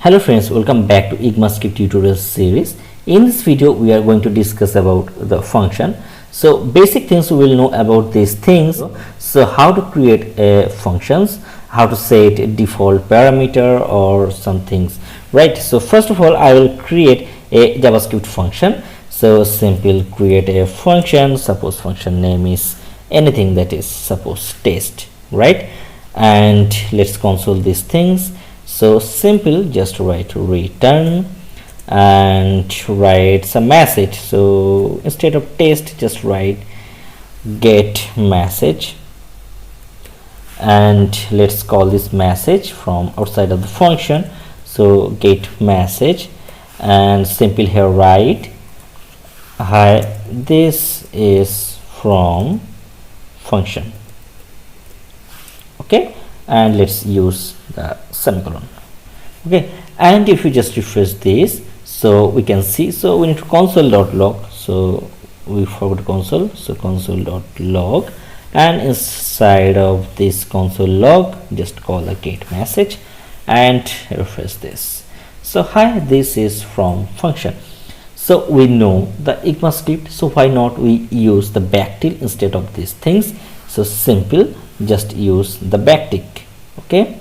Hello friends, welcome back to ecmascript tutorial series. In this video we are going to discuss about the function. So basic things we will know about these things. So how to create a functions, how to set a default parameter or some things, right? So first of all I will create a JavaScript function. So simple, create a function, suppose function name is anything, that is suppose test, right? And let's console these things. So simple, just write return and write some message. So instead of test, just write get message, and let's call this message from outside of the function. So get message, and simple here write hi, this is from function. Okay, and let's use the semicolon. Okay, and if you just refresh this, so we can see, so we need to console.log. So we forgot console, so console.log, and inside of this console log just call a get message and refresh this. So hi, this is from function. So we know the ecmascript, so why not we use the backtick instead of these things. So simple, just use the backtick. Okay,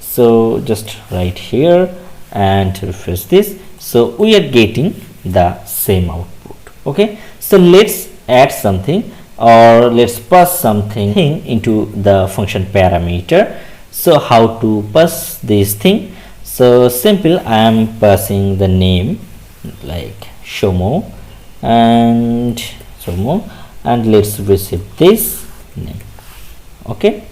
so just write here and refresh this. So we are getting the same output. Okay, so let's add something, or let's pass something into the function parameter. So how to pass this thing? So simple, I am passing the name like Shomo and let's receive this name. Okay,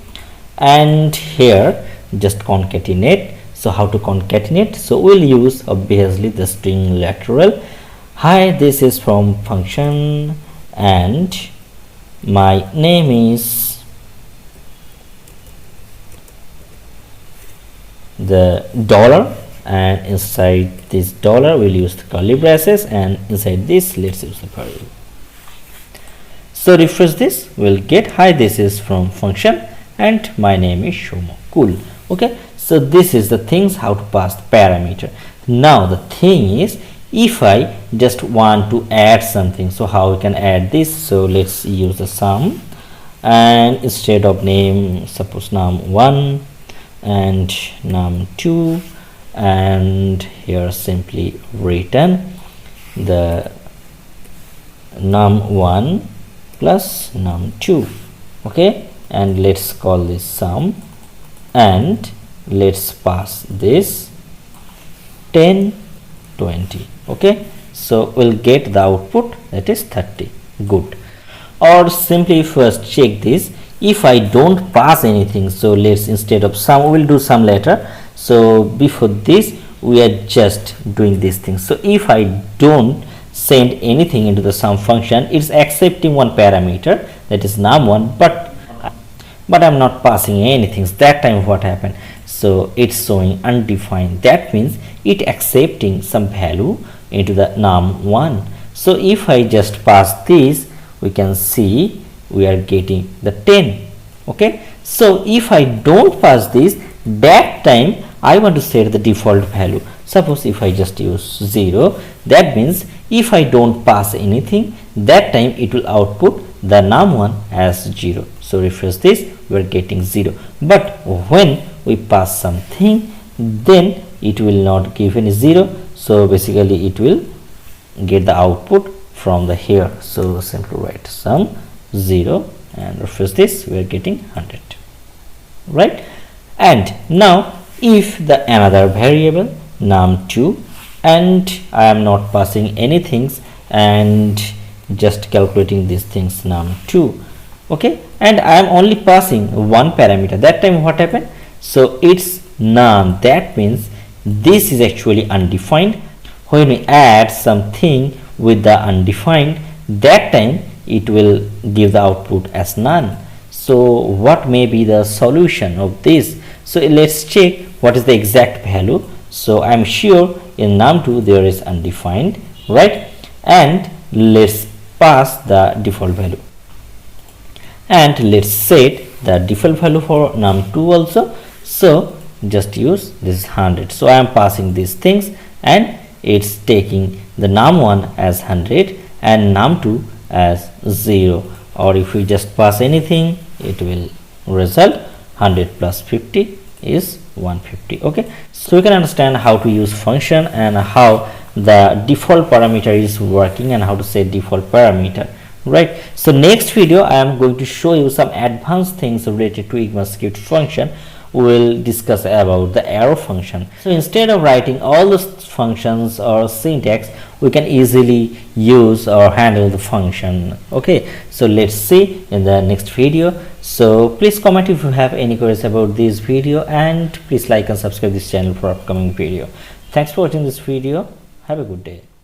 and here just concatenate. So how to concatenate? So we'll use obviously the string literal. Hi, this is from function and my name is the dollar, and inside this dollar we'll use the curly braces, and inside this let's use the variable. So refresh this, we'll get hi, this is from function and my name is Shomo. Cool. Okay, so this is the things how to pass the parameter. Now the thing is, if I just want to add something, so how we can add this? So let's use the sum, and instead of name, suppose num1 and num2, and here simply return the num1 plus num2. Okay, and let's call this sum, and let's pass this 10 20. Okay, so we'll get the output, that is 30. Good. Or simply first check this, if I don't pass anything, so let's instead of sum we'll do sum later. So before this we are just doing this thing. So if I don't send anything into the sum function, it's accepting one parameter, that is num1, but I'm not passing anything. That time what happened? So it's showing undefined, that means it accepting some value into the num1. So if I just pass this, we can see we are getting the 10. Okay, so if I don't pass this, that time I want to set the default value. Suppose if I just use 0, that means if I don't pass anything, that time it will output the num1 as 0. So refresh this, we are getting 0. But when we pass something, then it will not give any 0. So basically it will get the output from the here. So simply write sum 0 and refresh this, we are getting 100, right? And now if the another variable num2, and I am not passing anything and just calculating these things num2. Okay, and I am only passing one parameter, that time what happened? So it's none, that means this is actually undefined. When we add something with the undefined, that time it will give the output as none. So what may be the solution of this? So let's check what is the exact value. So I'm sure in num2 there is undefined, right? And let's pass the default value, and let's set the default value for num2 also. So just use this 100. So I am passing these things and it's taking the num1 as 100 and num2 as 0, or if we just pass anything it will result 100 plus 50 is 150. Okay, so we can understand how to use function and how the default parameter is working and how to set default parameter, right? So next video I am going to show you some advanced things related to ecmascript function. We will discuss about the arrow function. So instead of writing all those functions or syntax, we can easily use or handle the function. Okay, so let's see in the next video. So please comment if you have any queries about this video, and please like and subscribe this channel for upcoming video. Thanks for watching this video. Have a good day.